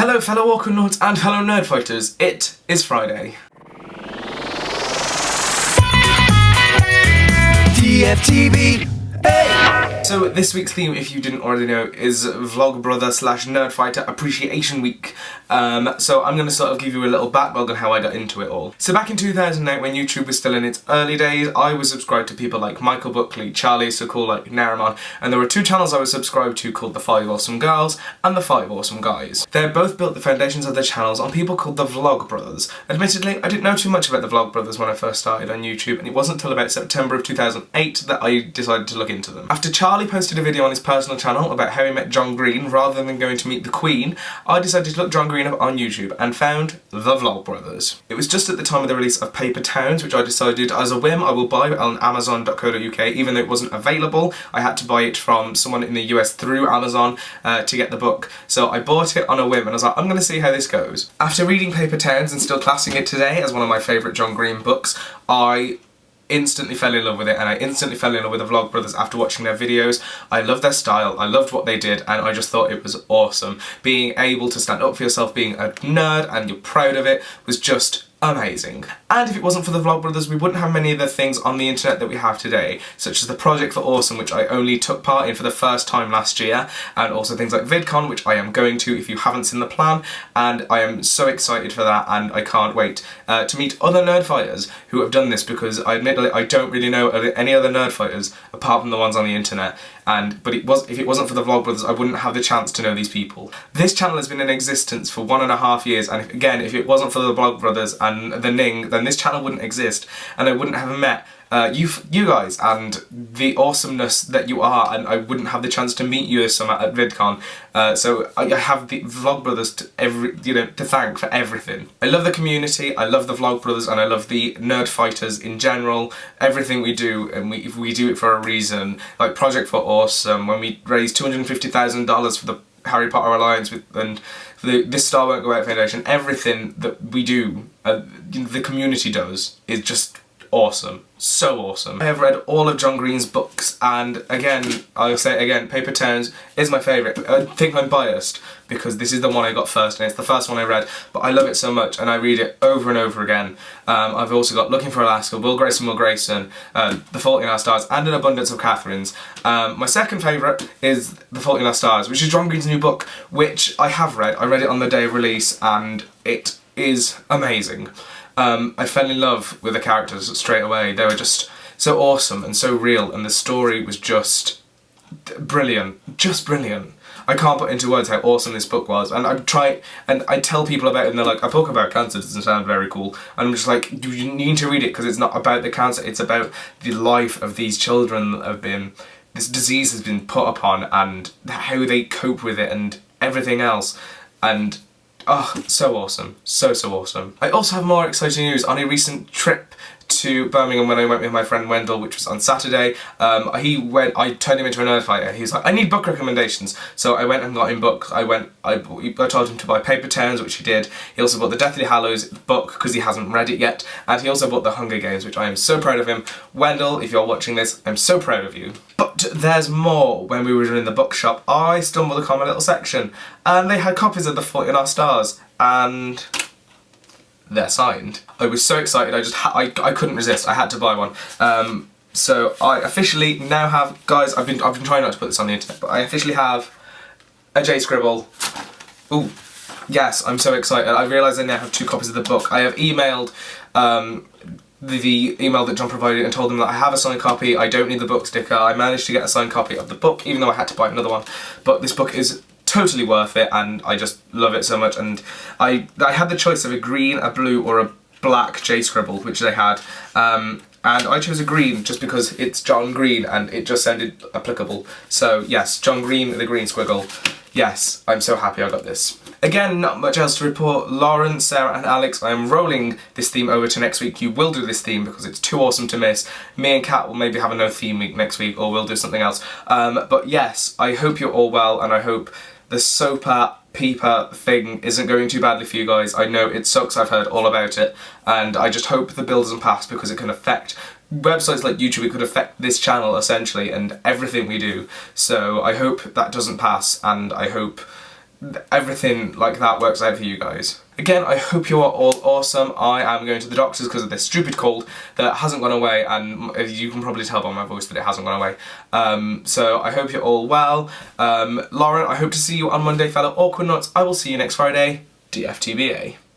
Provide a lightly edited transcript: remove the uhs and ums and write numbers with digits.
Hello fellow Walker-nauts and fellow Nerdfighters, it is Friday. DFTV, hey! So this week's theme, if you didn't already know, is Vlogbrother / Nerdfighter Appreciation Week. So I'm going to sort of give you a little backlog on how I got into it all. So back in 2008, when YouTube was still in its early days, I was subscribed to people like Michael Buckley, Charlie, so cool like Narimon, and there were two channels I was subscribed to called The 5 Awesome Girls and The 5 Awesome Guys. They both built the foundations of their channels on people called the Vlogbrothers. Admittedly, I didn't know too much about the Vlogbrothers when I first started on YouTube, and it wasn't until about September of 2008 that I decided to look into them. After Charlie posted a video on his personal channel about how he met John Green rather than going to meet the Queen, I decided to look John Green up on YouTube and found the Vlogbrothers. It was just at the time of the release of Paper Towns, which I decided as a whim I will buy on Amazon.co.uk. Even though it wasn't available, I had to buy it from someone in the US through Amazon to get the book. So I bought it on a whim and I was like, I'm going to see how this goes. After reading Paper Towns and still classing it today as one of my favourite John Green books, I instantly fell in love with it, and I instantly fell in love with the Vlogbrothers after watching their videos. I loved their style, I loved what they did, and I just thought it was awesome. Being able to stand up for yourself, being a nerd, and you're proud of it, was just amazing. And if it wasn't for the Vlogbrothers, we wouldn't have many of the things on the internet that we have today, such as the Project for Awesome, which I only took part in for the first time last year, and also things like VidCon, which I am going to if you haven't seen the plan, and I am so excited for that, and I can't wait to meet other nerdfighters who have done this, because I admittedly I don't really know any other nerdfighters apart from the ones on the internet. But if it wasn't for the Vlogbrothers, I wouldn't have the chance to know these people. This channel has been in existence for 1.5 years, and if it wasn't for the Vlogbrothers and the Ning, then this channel wouldn't exist, and I wouldn't have met you guys and the awesomeness that you are, and I wouldn't have the chance to meet you this summer at VidCon. So I have the Vlogbrothers to thank for everything. I love the community, I love the Vlogbrothers, and I love the Nerdfighters in general. Everything we do, and we do it for a reason. Like Project for Awesome, when we raised $250,000 for the Harry Potter Alliance and for the This Star Won't Go Out Foundation. Everything that we do, the community does, is just awesome. So awesome. I have read all of John Green's books, and again, I'll say it again, Paper Towns is my favourite. I think I'm biased because this is the one I got first, and it's the first one I read, but I love it so much and I read it over and over again. I've also got Looking for Alaska, Will Grayson, The Fault in Our Stars, and An Abundance of Catherines. My second favourite is The Fault in Our Stars, which is John Green's new book, which I have read. I read it on the day of release, and it is amazing. I fell in love with the characters straight away. They were just so awesome and so real, and the story was just brilliant. Just brilliant. I can't put into words how awesome this book was, and I tell people about it and they're like, a book about cancer doesn't sound very cool, and I'm just like, you need to read it because it's not about the cancer, it's about the life of these children that have been, this disease has been put upon, and how they cope with it and everything else, and oh, so awesome. So awesome. I also have more exciting news. On a recent trip to Birmingham when I went with my friend Wendell, which was on Saturday, I turned him into a nerdfighter. He's like, I need book recommendations. So I went and got him books. I told him to buy Paper Towns, which he did. He also bought the Deathly Hallows book because he hasn't read it yet. And he also bought the Hunger Games, which I am so proud of him. Wendell, if you're watching this, I'm so proud of you. But there's more. When we were in the bookshop, I stumbled upon a little section, and they had copies of The Fault in Our Stars, and they're signed. I was so excited, I couldn't resist, I had to buy one. So I officially now have, guys, I've been trying not to put this on the internet, but I officially have a J-Scribble. Ooh, yes, I'm so excited. I realise I now have 2 copies of the book. I have emailed the email that John provided and told them that I have a signed copy, I don't need the book sticker. I managed to get a signed copy of the book, even though I had to buy another one. But this book is totally worth it, and I just love it so much. And I had the choice of a green, a blue, or a black J-Scribble, which they had, and I chose a green just because it's John Green and it just sounded applicable. So yes, John Green, the green squiggle. Yes, I'm so happy I got this. Again, not much else to report. Lauren, Sarah and Alex, I am rolling this theme over to next week. You will do this theme because it's too awesome to miss. Me and Kat will maybe have a no theme week next week, or we'll do something else. But yes, I hope you're all well, and I hope the SOPA Peeper thing isn't going too badly for you guys. I know it sucks, I've heard all about it, and I just hope the bill doesn't pass because it can affect websites like YouTube. It could affect this channel essentially and everything we do. So I hope that doesn't pass, and I hope everything like that works out for you guys. Again, I hope you are all awesome. I am going to the doctors because of this stupid cold that hasn't gone away, and you can probably tell by my voice that it hasn't gone away. So I hope you're all well. Lauren, I hope to see you on Monday, fellow awkward nuts. I will see you next Friday. DFTBA.